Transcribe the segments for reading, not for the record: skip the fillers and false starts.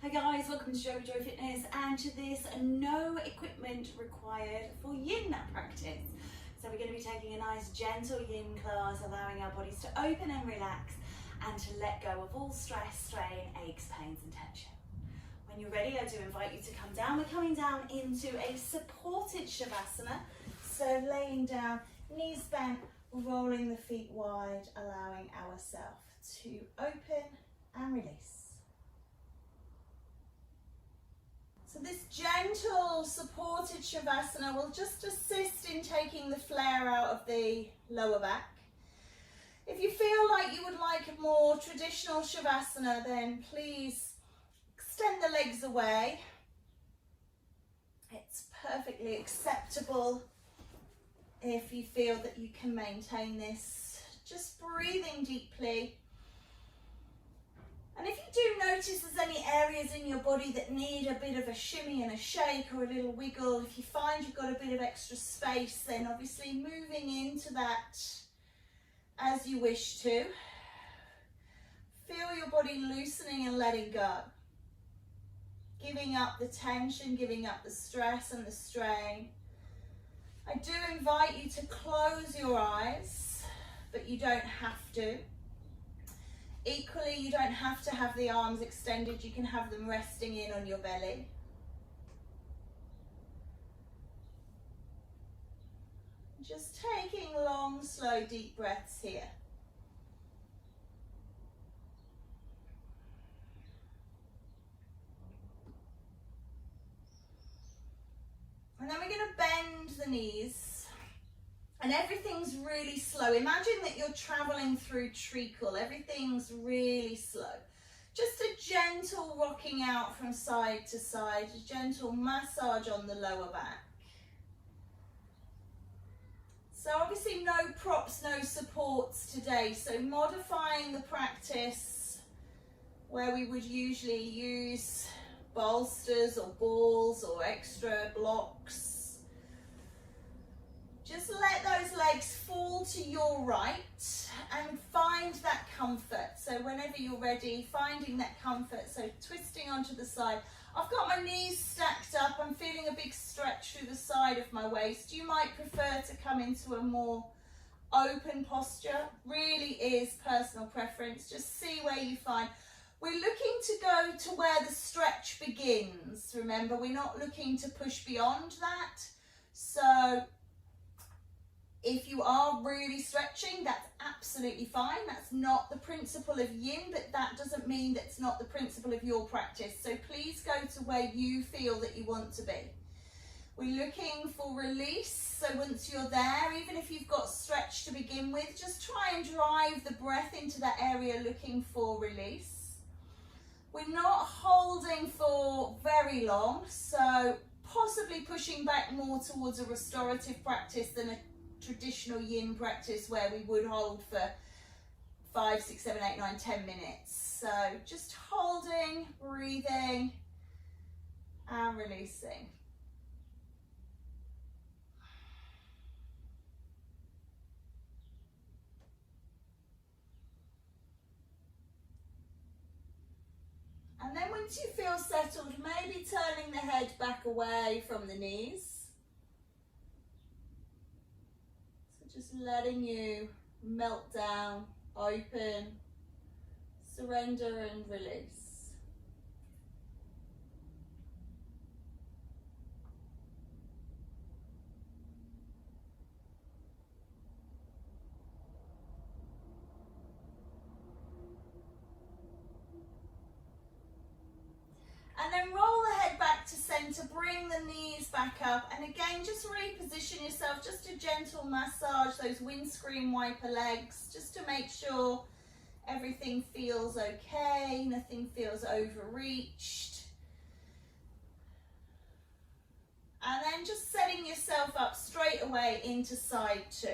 Hi guys, welcome to JoeGa Joy Fitness and to this no equipment required for yin practice. So we're going to be taking a nice gentle yin class, allowing our bodies to open and relax and to let go of all stress, strain, aches, pains and tension. When you're ready, I do invite you to come down. We're coming down into a supported Shavasana. So laying down, knees bent, rolling the feet wide, allowing ourselves to open and release. So this gentle supported Shavasana will just assist in taking the flare out of the lower back. If you feel like you would like a more traditional Shavasana, then please extend the legs away. It's perfectly acceptable if you feel that you can maintain this. Just breathing deeply. And if you do notice there's any areas in your body that need a bit of a shimmy and a shake or a little wiggle, if you find you've got a bit of extra space, then obviously moving into that as you wish to. Feel your body loosening and letting go. Giving up the tension, giving up the stress and the strain. I do invite you to close your eyes, but you don't have to. Equally, you don't have to have the arms extended, you can have them resting in on your belly. Just taking long, slow, deep breaths here. And then we're going to bend the knees. And everything's really slow. Imagine that you're traveling through treacle. Everything's really slow. Just a gentle rocking out from side to side, a gentle massage on the lower back. So obviously no props, no supports today. So modifying the practice where we would usually use bolsters or balls or extra blocks. Just let those legs fall to your right and find that comfort. So whenever you're ready, finding that comfort. So twisting onto the side. I've got my knees stacked up. I'm feeling a big stretch through the side of my waist. You might prefer to come into a more open posture. Really is personal preference. Just see where you find. We're looking to go to where the stretch begins. Remember, we're not looking to push beyond that. So if you are really stretching, that's absolutely fine. That's not the principle of yin, but that doesn't mean that's not the principle of your practice. So please go to where you feel that you want to be. We're looking for release. So once you're there, even if you've got stretch to begin with, just try and drive the breath into that area looking for release. We're not holding for very long, so possibly pushing back more towards a restorative practice than a traditional yin practice where we would hold for 5, 6, 7, 8, 9, 10 minutes. So just holding, breathing and releasing. And then once you feel settled, maybe turning the head back away from the knees. Just letting you melt down, open, surrender and release. And then roll the head back to center, bring the knees back up, and again just reposition yourself, just a gentle massage those windscreen wiper legs, just to make sure everything feels okay, nothing feels overreached. And then just setting yourself up straight away into side 2.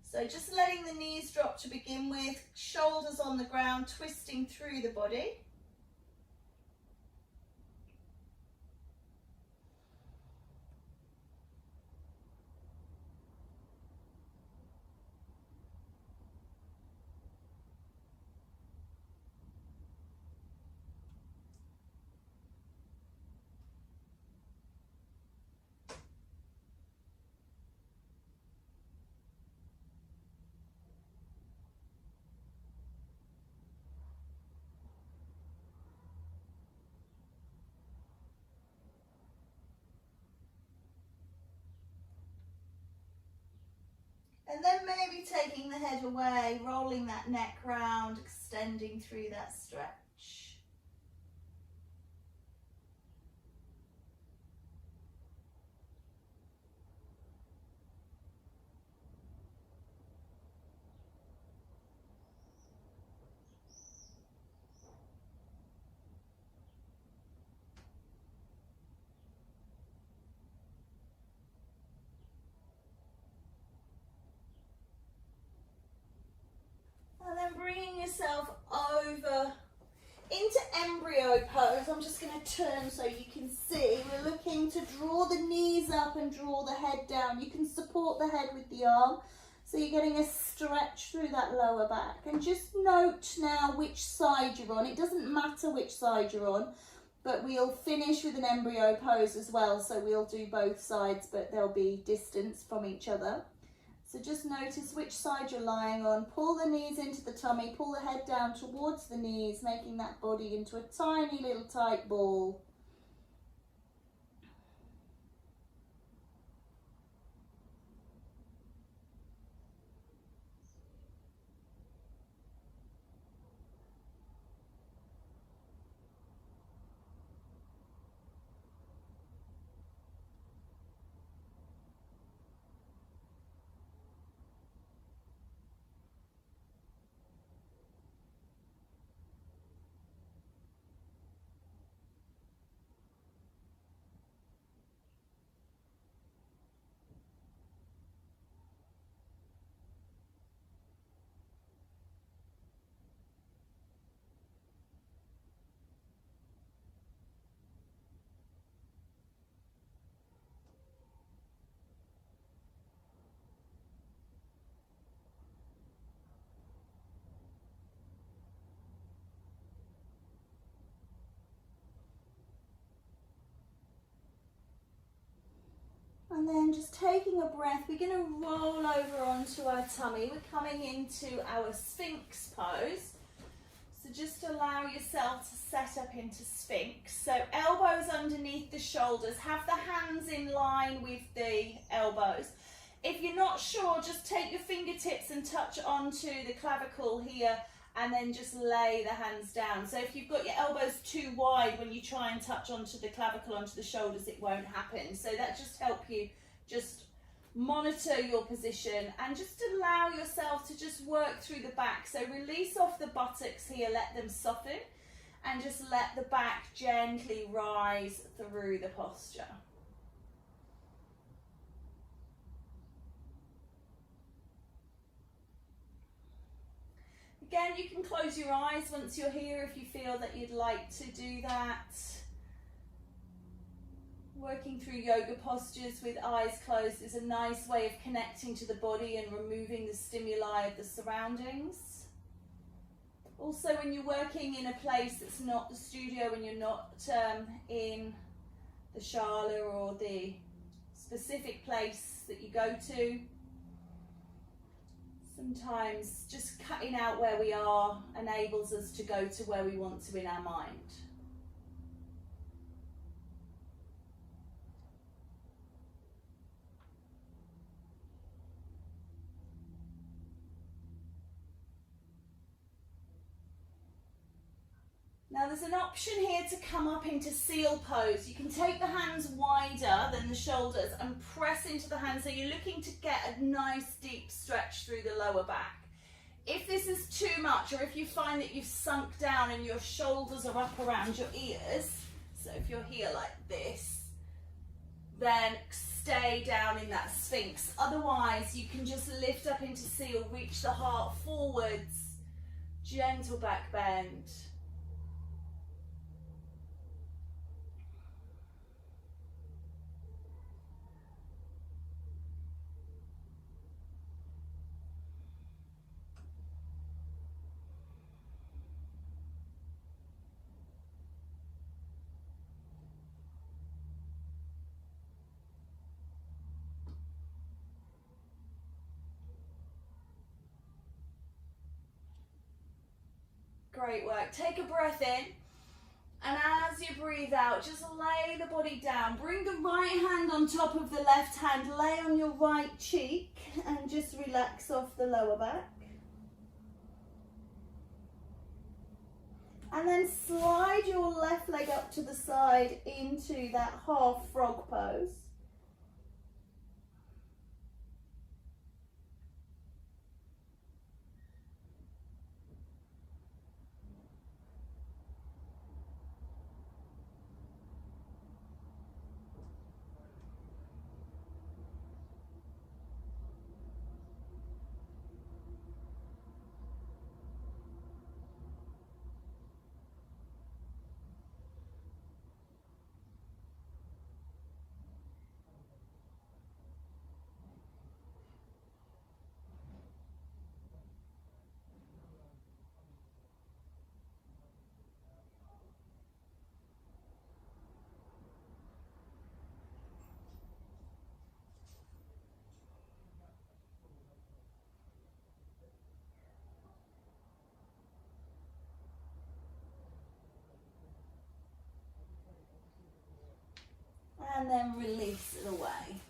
So just letting the knees drop to begin with, shoulders on the ground, twisting through the body. And then maybe taking the head away, rolling that neck round, extending through that stretch. And then bringing yourself over into embryo pose. I'm just going to turn so you can see. We're looking to draw the knees up and draw the head down. You can support the head with the arm. So you're getting a stretch through that lower back. And just note now which side you're on. It doesn't matter which side you're on, but we'll finish with an embryo pose as well. So we'll do both sides, but there'll be distance from each other. So just notice which side you're lying on. Pull the knees into the tummy, pull the head down towards the knees, making that body into a tiny little tight ball. And then just taking a breath, we're going to roll over onto our tummy. We're coming into our Sphinx pose. So just allow yourself to set up into Sphinx. So elbows underneath the shoulders. Have the hands in line with the elbows. If you're not sure, just take your fingertips and touch onto the clavicle here, and then just lay the hands down. So if you've got your elbows too wide, when you try and touch onto the clavicle, onto the shoulders, it won't happen. So that just help you just monitor your position and just allow yourself to just work through the back. So release off the buttocks here, let them soften, and just let the back gently rise through the posture. Again, you can close your eyes once you're here if you feel that you'd like to do that. Working through yoga postures with eyes closed is a nice way of connecting to the body and removing the stimuli of the surroundings. Also, when you're working in a place that's not the studio, when you're not in the shala or the specific place that you go to, sometimes just cutting out where we are enables us to go to where we want to in our mind. Now there's an option here to come up into seal pose. You can take the hands wider than the shoulders and press into the hands, so you're looking to get a nice deep stretch through the lower back. If this is too much, or if you find that you've sunk down and your shoulders are up around your ears, so if you're here like this, then stay down in that Sphinx. Otherwise, you can just lift up into seal, reach the heart forwards, gentle back bend. Great work. Take a breath in And as you breathe out, just lay the body down. Bring the right hand on top of the left hand. Lay on your right cheek and just relax off the lower back. And then slide your left leg up to the side into that half frog pose. And then release it away.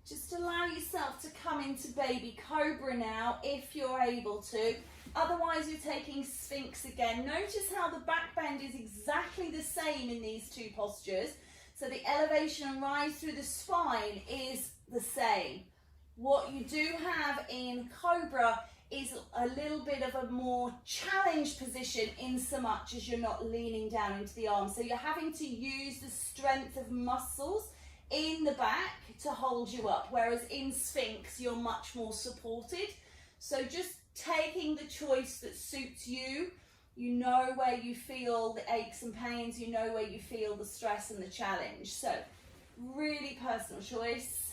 Just allow yourself to come into baby cobra now if you're able to. Otherwise you're taking Sphinx again. Notice how the back bend is exactly the same in these two postures. So the elevation and rise through the spine is the same. What you do have in cobra is a little bit of a more challenged position in so much as you're not leaning down into the arms. So you're having to use the strength of muscles in the back to hold you up, whereas in Sphinx you're much more supported. So just taking the choice that suits you. You know where you feel the aches and pains, you know where you feel the stress and the challenge. So really personal choice.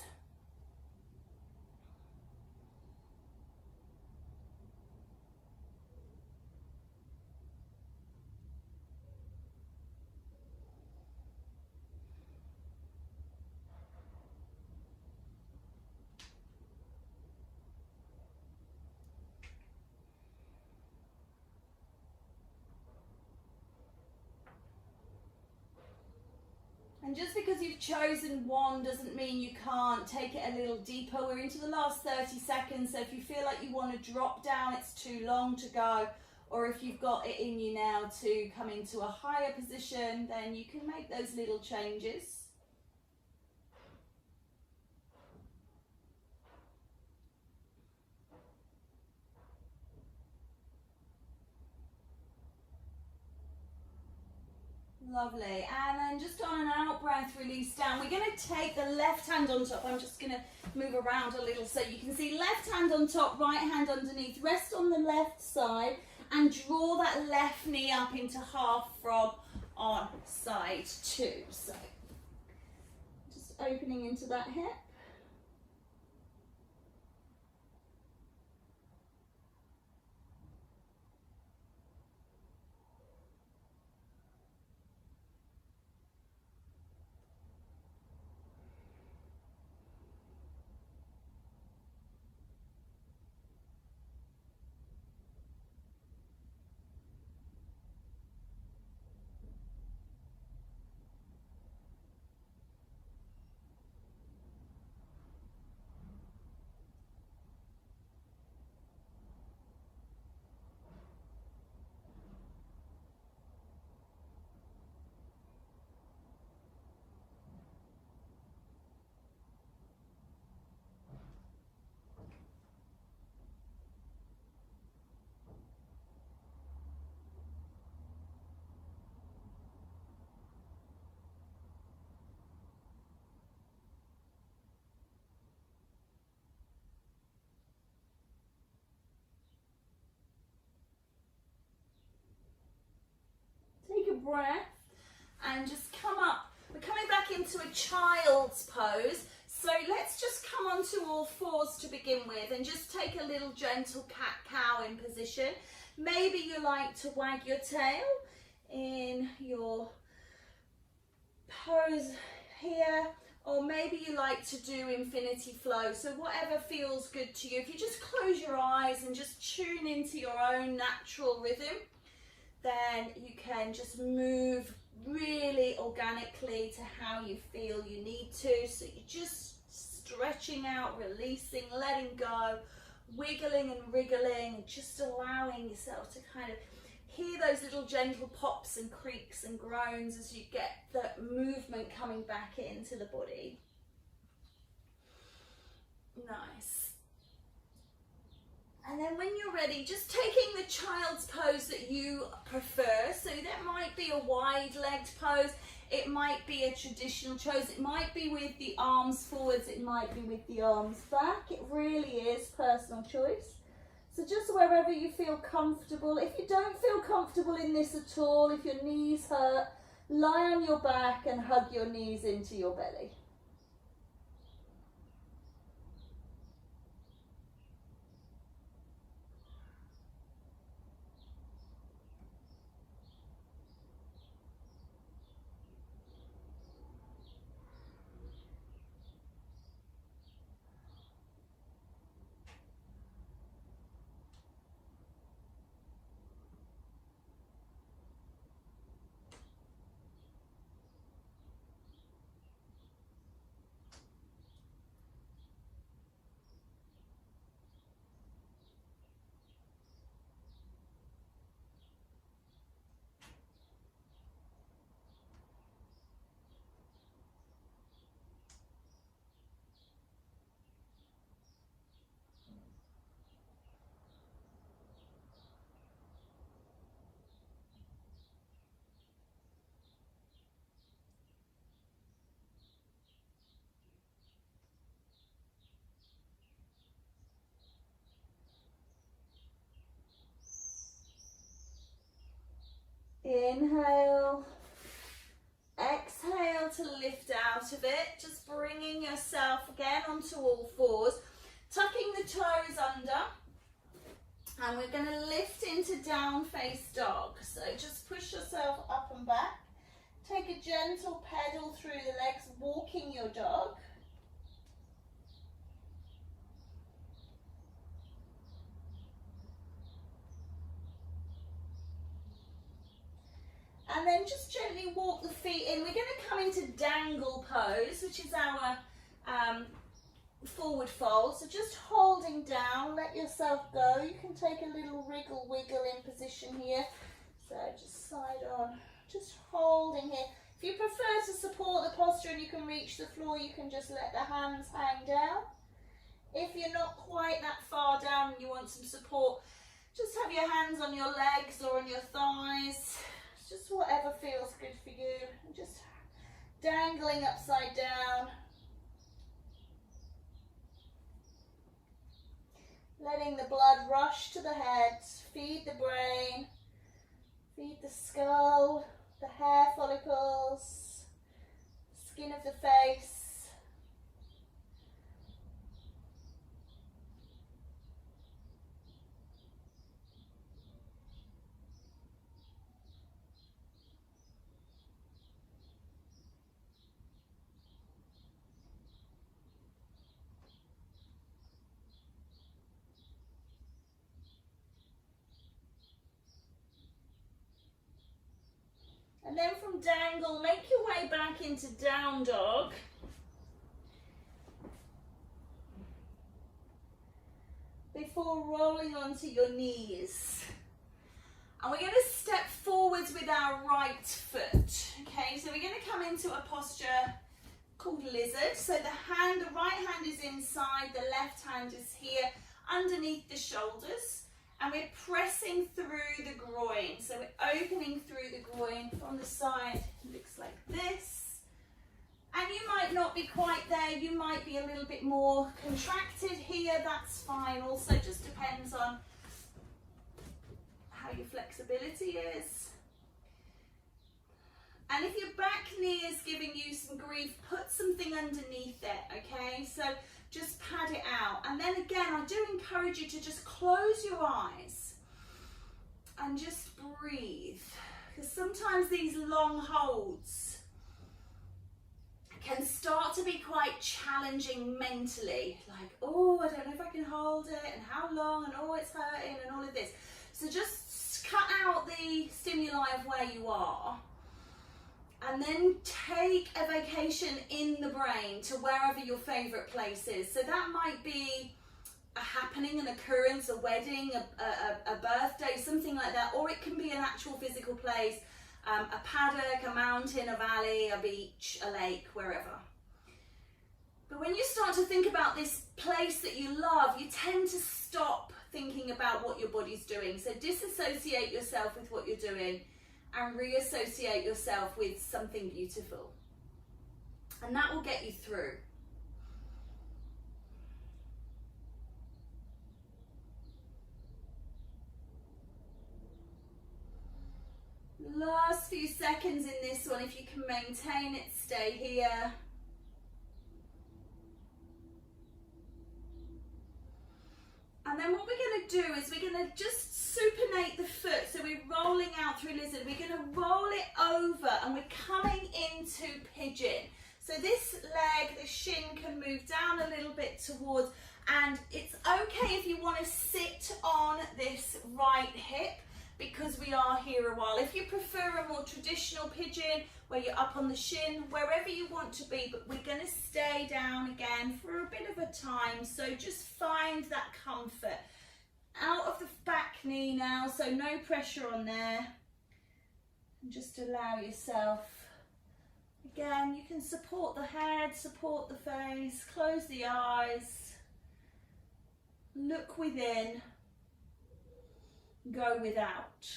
And just because you've chosen one doesn't mean you can't take it a little deeper. We're into the last 30 seconds, so if you feel like you want to drop down, it's too long to go, or if you've got it in you now to come into a higher position, then you can make those little changes. Lovely, and then just on an out breath, release down. We're going to take the left hand on top. I'm just going to move around a little so you can see left hand on top, right hand underneath. Rest on the left side and draw that left knee up into half frog on side two. So just opening into that hip. Take a breath and just come up. We're coming back into a child's pose. So let's just come onto all fours to begin with and just take a little gentle cat-cow in position. Maybe you like to wag your tail in your pose here, or maybe you like to do infinity flow. So whatever feels good to you. If you just close your eyes and just tune into your own natural rhythm, then you can just move really organically to how you feel you need to. So you're just stretching out, releasing, letting go, wiggling and wriggling, just allowing yourself to kind of hear those little gentle pops and creaks and groans as you get the movement coming back into the body. Nice. And then when you're ready, just taking the child's pose that you prefer. So that might be a wide-legged pose, it might be a traditional pose, it might be with the arms forwards, it might be with the arms back. It really is personal choice. So just wherever you feel comfortable. If you don't feel comfortable in this at all, if your knees hurt, lie on your back and hug your knees into your belly. Inhale, exhale to lift out of it, just bringing yourself again onto all fours, tucking the toes under, and we're going to lift into down face dog. So just push yourself up and back, take a gentle pedal through the legs, walking your dog. And then just gently walk the feet in. We're going to come into dangle pose, which is our forward fold. So just holding down, let yourself go. You can take a little wriggle wiggle in position here. So just side on, just holding here. If you prefer to support the posture and you can reach the floor, you can just let the hands hang down. If you're not quite that far down and you want some support, just have your hands on your legs or on your thighs. Just whatever feels good for you. And just dangling upside down. Letting the blood rush to the head, feed the brain, feed the skull, the hair follicles, skin of the face. And then from dangle, make your way back into down dog. Before rolling onto your knees. And we're going to step forwards with our right foot. Okay, so we're going to come into a posture called lizard. So the right hand is inside, the left hand is here underneath the shoulders. And we're pressing through the groin. So we're opening through the groin from the side. It looks like this. And you might not be quite there. You might be a little bit more contracted here. That's fine. Also just depends on how your flexibility is. And if your back knee is giving you some grief, put something underneath it, okay? So just pad it out. And then again, I do encourage you to just close your eyes and just breathe. Because sometimes these long holds can start to be quite challenging mentally. Like, oh, I don't know if I can hold it, and how long, and oh, it's hurting, and all of this. So just cut out the stimuli of where you are. And then take a vacation in the brain to wherever your favourite place is. So that might be a happening, an occurrence, a wedding, a birthday, something like that. Or it can be an actual physical place, a paddock, a mountain, a valley, a beach, a lake, wherever. But when you start to think about this place that you love, you tend to stop thinking about what your body's doing. So disassociate yourself with what you're doing and reassociate yourself with something beautiful. And that will get you through. Last few seconds in this one, if you can maintain it, stay here. And then what we're going to do is we're going to just supinate the foot. So we're rolling out through lizard. We're going to roll it over and we're coming into pigeon. So this leg, the shin can move down a little bit towards, and it's okay if you want to sit on this right hip because we are here a while. If you prefer a more traditional pigeon where you're up on the shin, wherever you want to be, but we're going to stay down again for a bit of a time. So just find that comfort. Out of the back knee now, so no pressure on there. And just allow yourself. Again, you can support the head, support the face, close the eyes, look within, go without.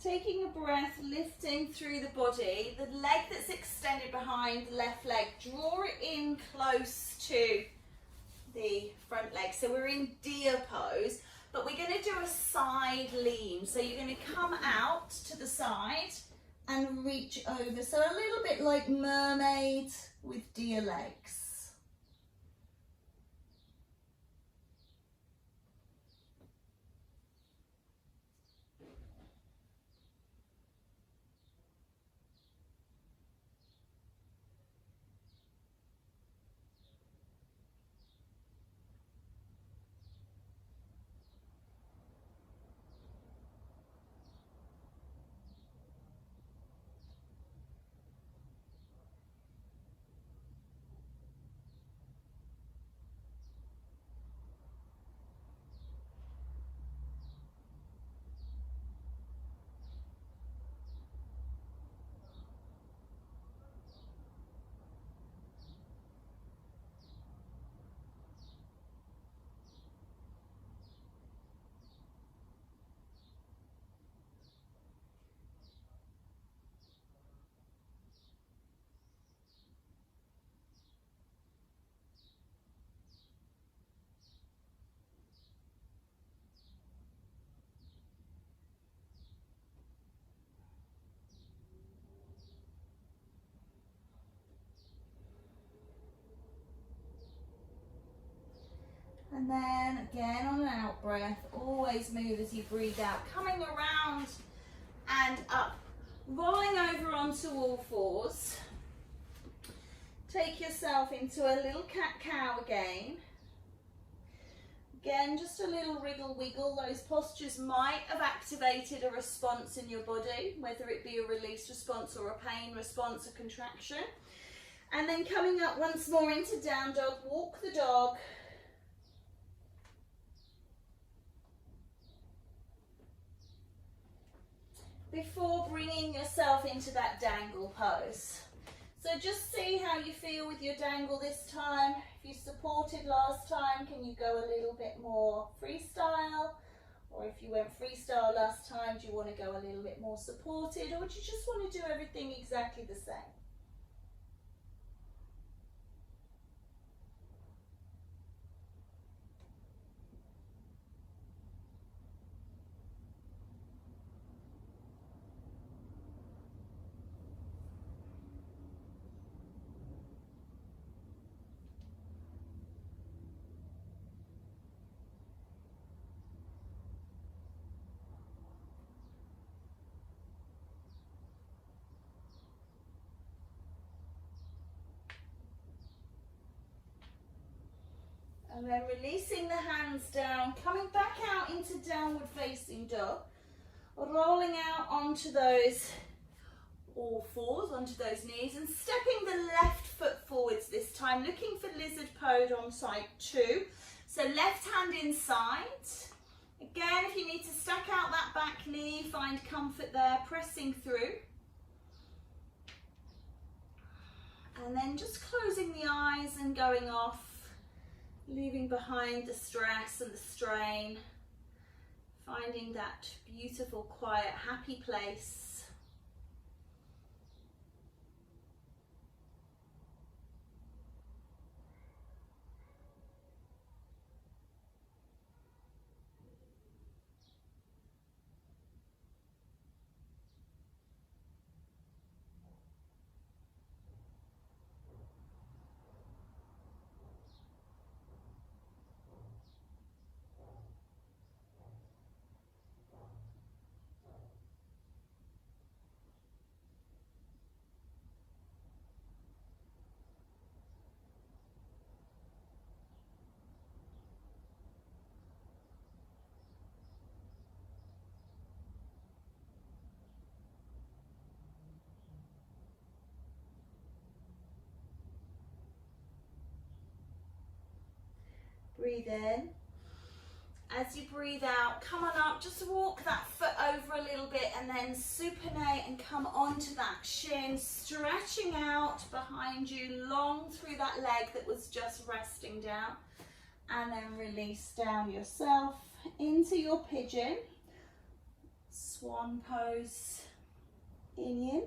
Taking a breath, lifting through the body, the leg that's extended behind the left leg, draw it in close to the front leg. So we're in deer pose, but we're going to do a side lean. So you're going to come out to the side and reach over. So a little bit like mermaid with deer legs. And then again on an out breath, always move as you breathe out, coming around and up, rolling over onto all fours. Take yourself into a little cat-cow again. Again, just a little wriggle wiggle. Those postures might have activated a response in your body, whether it be a release response or a pain response, a contraction. And then coming up once more into down dog, walk the dog. Before bringing yourself into that dangle pose. So just see how you feel with your dangle this time. If you supported last time, can you go a little bit more freestyle? Or if you went freestyle last time, do you want to go a little bit more supported? Or do you just want to do everything exactly the same? And then releasing the hands down, coming back out into downward facing dog, rolling out onto those all fours, onto those knees, and stepping the left foot forwards this time, looking for lizard pose on side 2. So left hand inside. Again, if you need to stack out that back knee, find comfort there, pressing through. And then just closing the eyes and going off, leaving behind the stress and the strain, finding that beautiful, quiet, happy place. Breathe in. As you breathe out, come on up, just walk that foot over a little bit and then supinate and come onto that shin, stretching out behind you, long through that leg that was just resting down. And then release down yourself into your pigeon. Swan pose, in.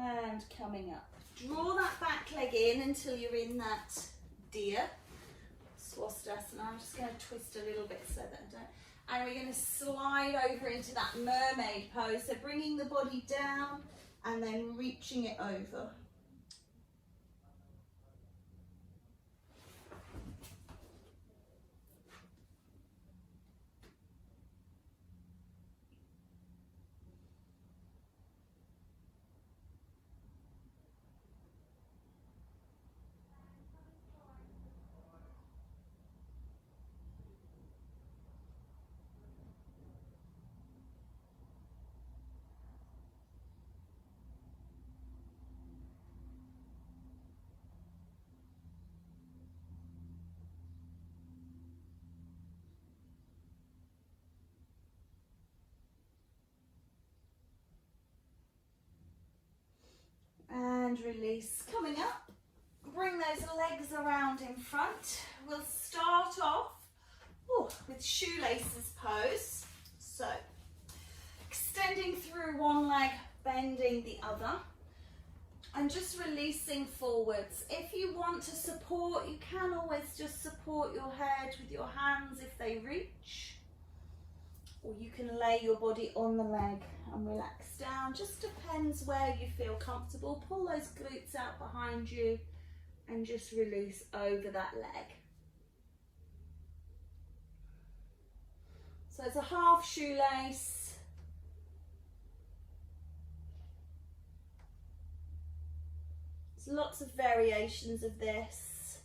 And coming up. Draw that back leg in until you're in that deer. Swastikasana. I'm just going to twist a little bit so that I don't. And we're going to slide over into that mermaid pose. So bringing the body down and then reaching it over. and release. Coming up, bring those legs around in front. We'll start off with shoelaces pose. So extending through one leg, bending the other, and just releasing forwards. If you want to support, you can always just support your head with your hands if they reach, or you can lay your body on the leg and relax down. Just depends where you feel comfortable. Pull those glutes out behind you and just release over that leg. So it's a half shoelace. There's lots of variations of this.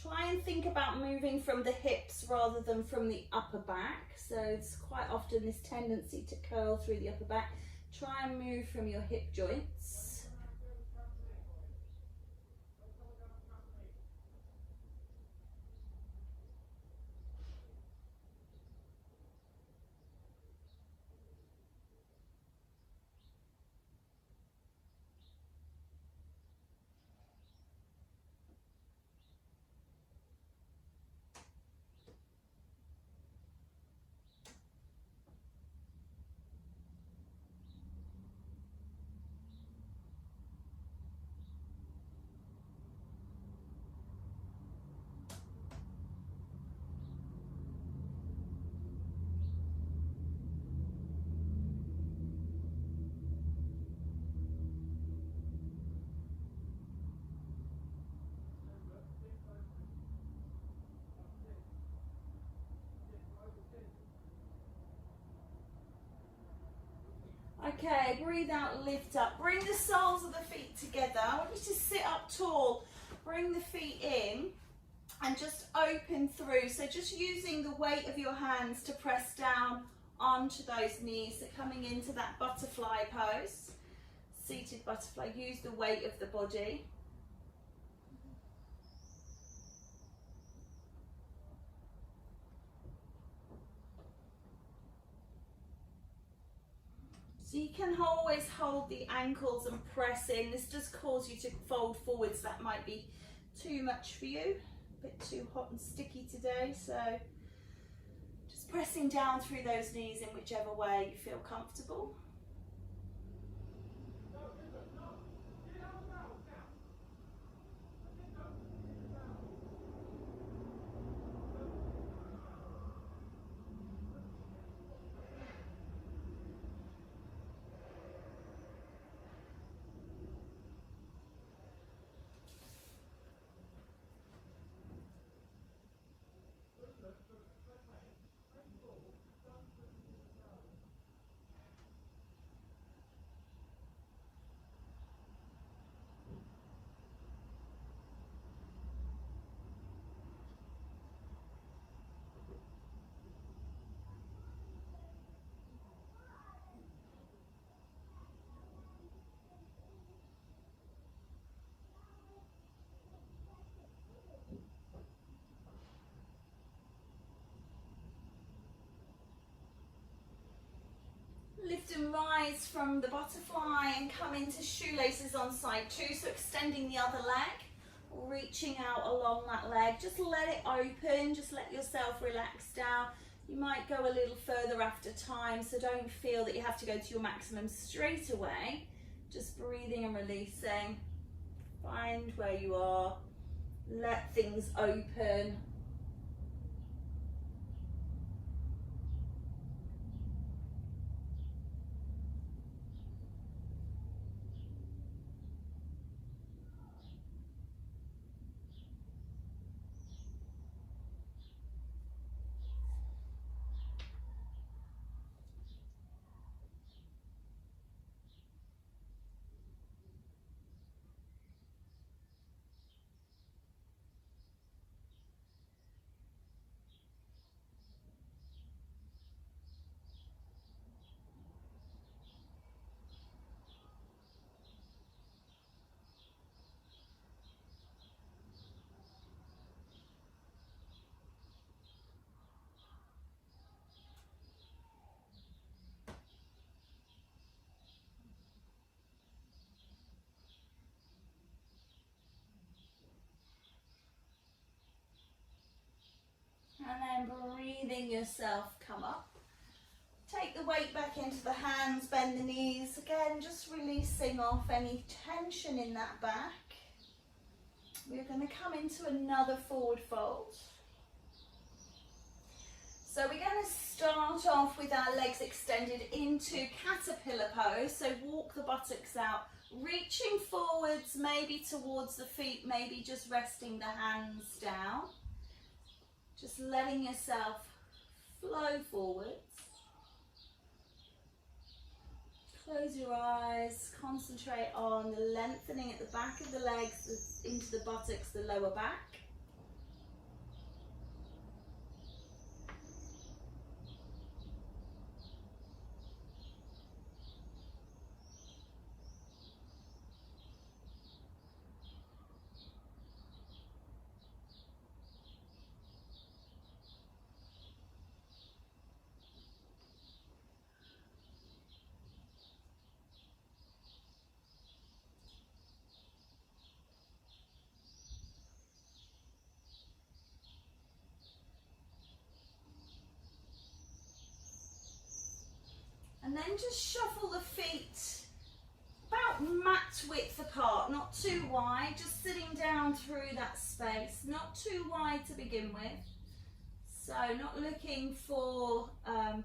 Try and think about moving from the hips rather than from the upper back. So it's quite often this tendency to curl through the upper back. Try and move from your hip joints. Okay, breathe out, lift up. Bring the soles of the feet together. I want you to sit up tall. Bring the feet in and just open through. So just using the weight of your hands to press down onto those knees. So coming into that butterfly pose, seated butterfly. Use the weight of the body. So you can always hold the ankles and press in. This does cause you to fold forwards. That might be too much for you. A bit too hot and sticky today. So just pressing down through those knees in whichever way you feel comfortable. Lift and rise from the butterfly and come into shoelaces on side two. So extending the other leg, reaching out along that leg. Just let it open, just let yourself relax down. You might go a little further after time, so don't feel that you have to go to your maximum straight away. Just breathing and releasing. Find where you are, let things open. feeling yourself come up. Take the weight back into the hands, bend the knees. Again, just releasing off any tension in that back. We're going to come into another forward fold. So we're going to start off with our legs extended into caterpillar pose. So walk the buttocks out, reaching forwards, maybe towards the feet, maybe just resting the hands down. Just letting yourself flow forwards. Close your eyes, concentrate on the lengthening at the back of the legs, into the buttocks, the lower back. And then just shuffle the feet about mat width apart, not too wide, just sitting down through that space, not too wide to begin with. So not looking for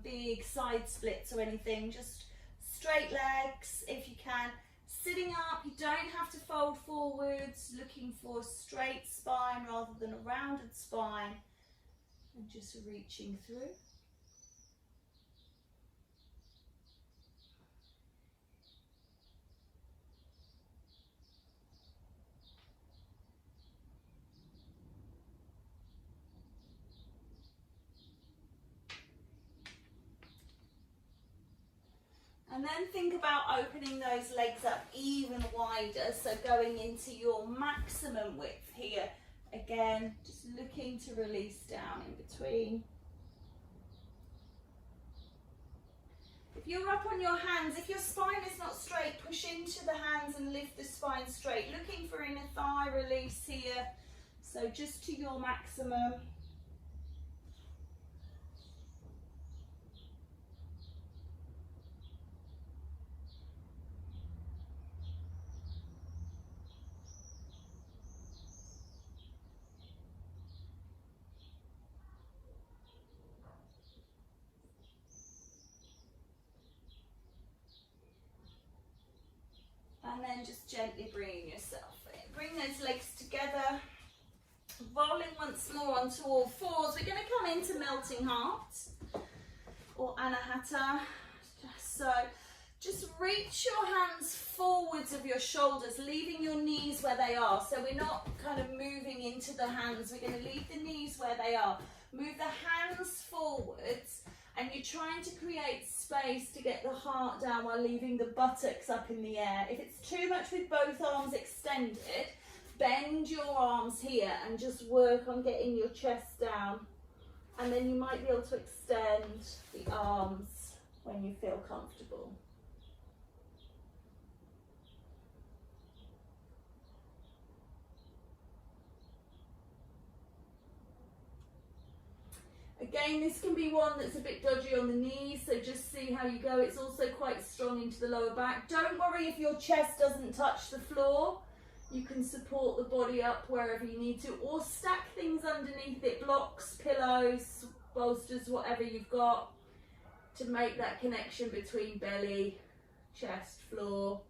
big side splits or anything, just straight legs if you can. Sitting up, you don't have to fold forwards, looking for a straight spine rather than a rounded spine, and just reaching through. And then think about opening those legs up even wider, so going into your maximum width here. Again, just looking to release down in between. If you're up on your hands, if your spine is not straight, push into the hands and lift the spine straight. Looking for inner thigh release here, so just to your maximum. And then just gently bringing yourself in. Bring those legs together. Rolling once more onto all fours. We're going to come into melting heart or anahata. So just reach your hands forwards of your shoulders, leaving your knees where they are. So we're not kind of moving into the hands. We're going to leave the knees where they are. Move the hands forwards. And you're trying to create space to get the heart down while leaving the buttocks up in the air. If it's too much with both arms extended, bend your arms here and just work on getting your chest down. And then you might be able to extend the arms when you feel comfortable. Again, this can be one that's a bit dodgy on the knees, so just see how you go. It's also quite strong into the lower back. Don't worry if your chest doesn't touch the floor. You can support the body up wherever you need to, or stack things underneath it, blocks, pillows, bolsters, whatever you've got, to make that connection between belly, chest, floor.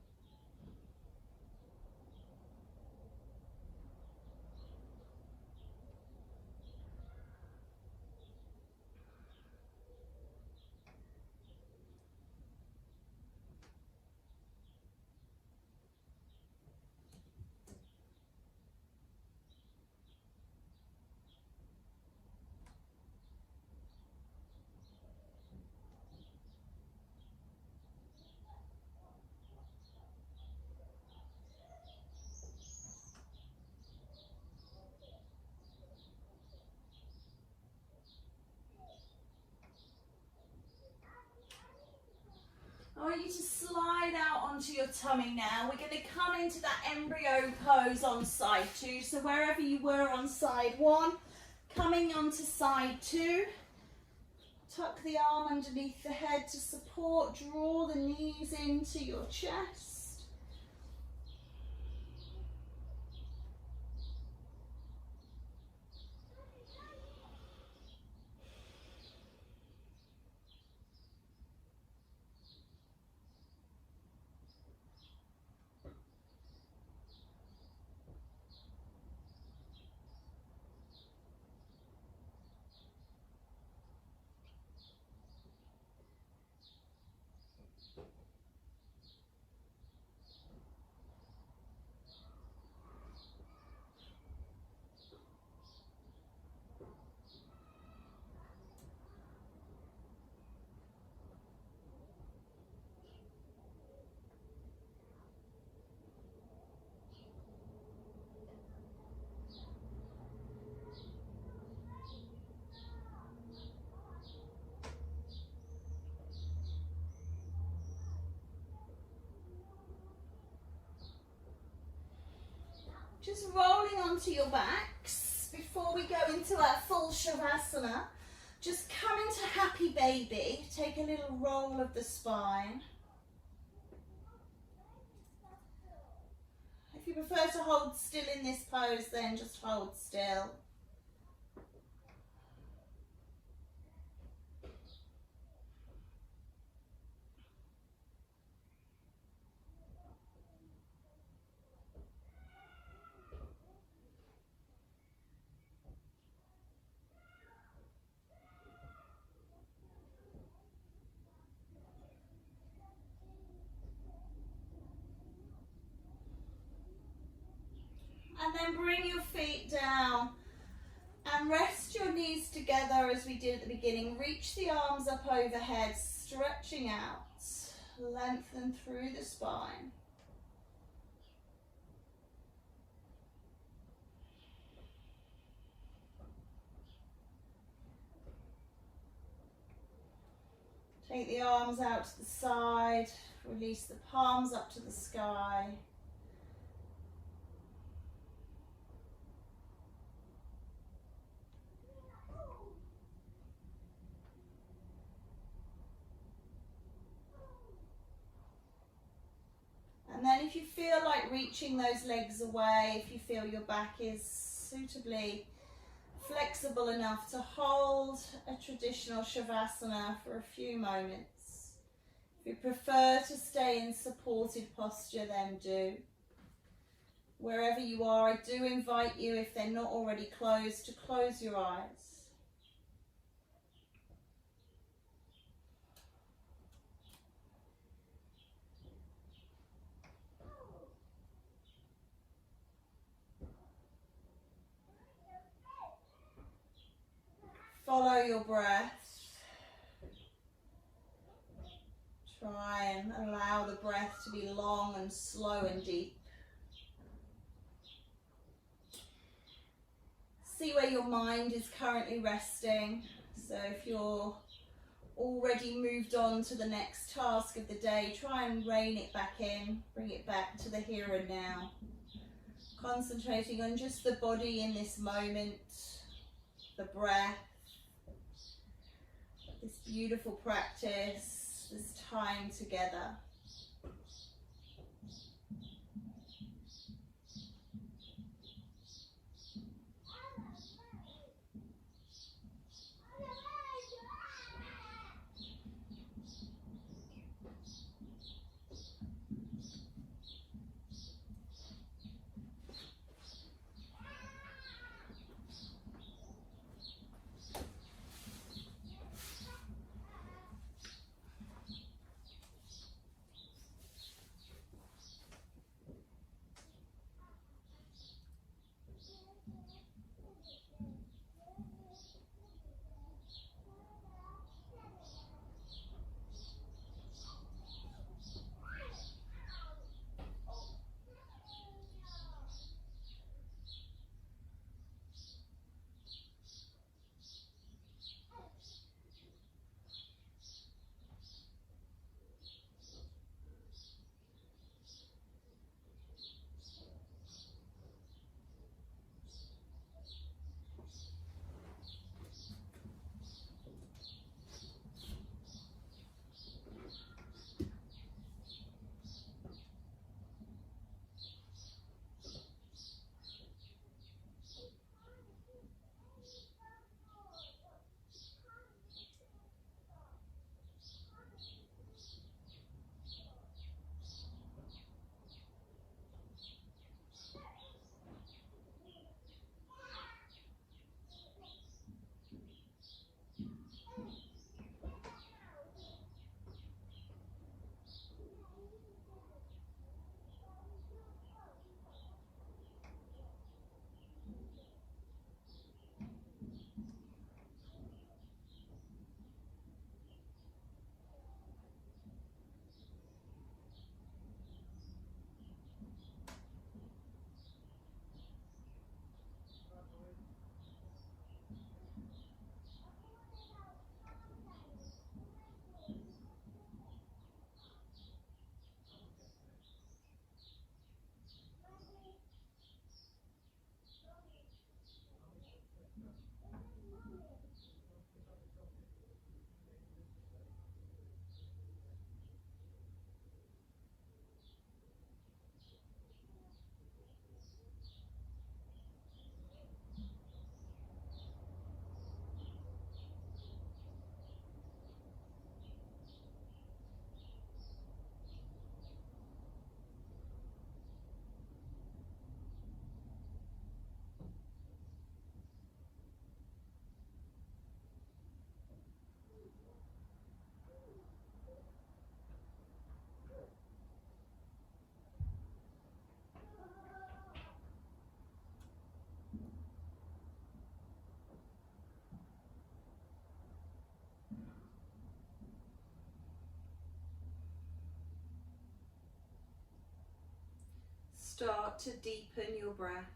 I want you to slide out onto your tummy now. We're going to come into that embryo pose on side two. So wherever you were on side one, coming onto side two. Tuck the arm underneath the head to support. Draw the knees into your chest. Just rolling onto your backs before we go into our full Shavasana. Just come into happy baby. Take a little roll of the spine. If you prefer to hold still in this pose, then just hold still. And then bring your feet down and rest your knees together as we did at the beginning. Reach the arms up overhead, stretching out. Lengthen through the spine. Take the arms out to the side. Release the palms up to the sky. And then if you feel like reaching those legs away, if you feel your back is suitably flexible enough to hold a traditional Shavasana for a few moments. If you prefer to stay in supported posture, then do. Wherever you are, I do invite you, if they're not already closed, to close your eyes. Follow your breath. Try and allow the breath to be long and slow and deep. See where your mind is currently resting. So if you're already moved on to the next task of the day, try and rein it back in, bring it back to the here and now. Concentrating on just the body in this moment, the breath, this beautiful practice, this time together. start to deepen your breath.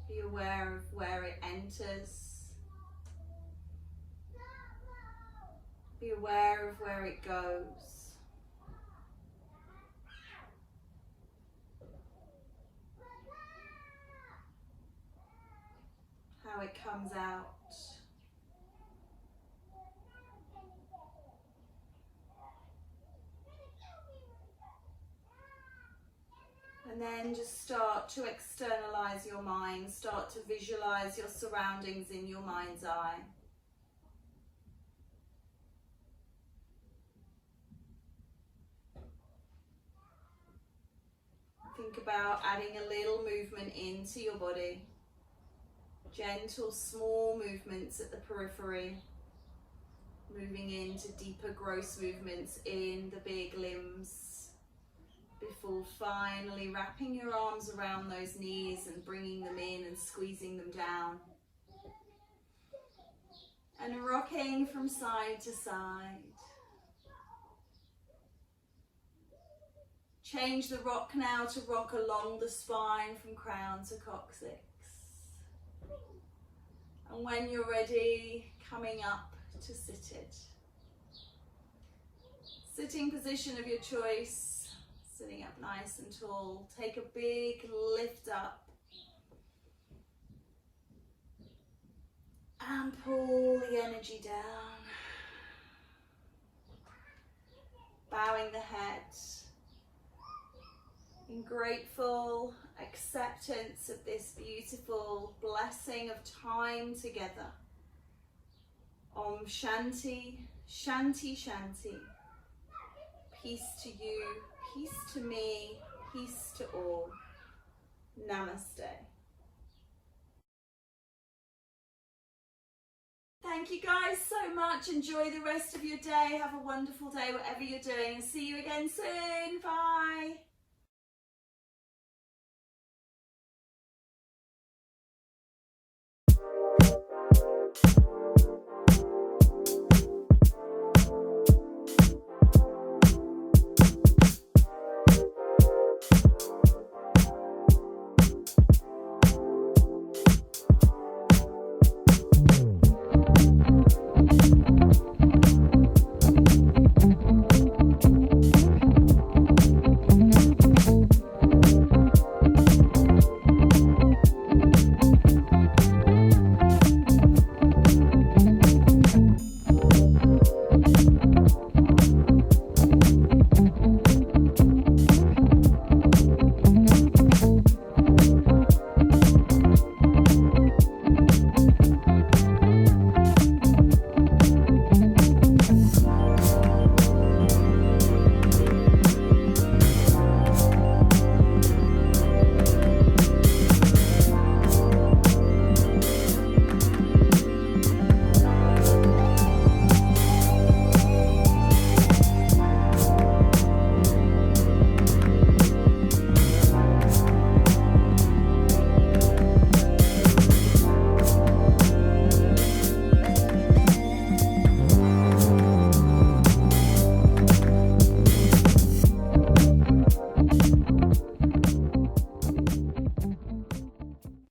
Be aware of where it enters. Be aware of where it goes. How it comes out. And then just start to externalize your mind, start to visualize your surroundings in your mind's eye. Think about adding a little movement into your body. Gentle, small movements at the periphery. Moving into deeper, gross movements in the big limbs. Before finally wrapping your arms around those knees and bringing them in and squeezing them down. And rocking from side to side. Change the rock now to rock along the spine from crown to coccyx. And when you're ready, coming up to seated. Sitting position of your choice. Sitting up nice and tall. Take a big lift up. And pull the energy down. Bowing the head. In grateful acceptance of this beautiful blessing of time together. Om Shanti, Shanti, Shanti. Peace to you, peace to me, peace to all. Namaste. Thank you guys so much. Enjoy the rest of your day. Have a wonderful day, whatever you're doing. See you again soon. Bye.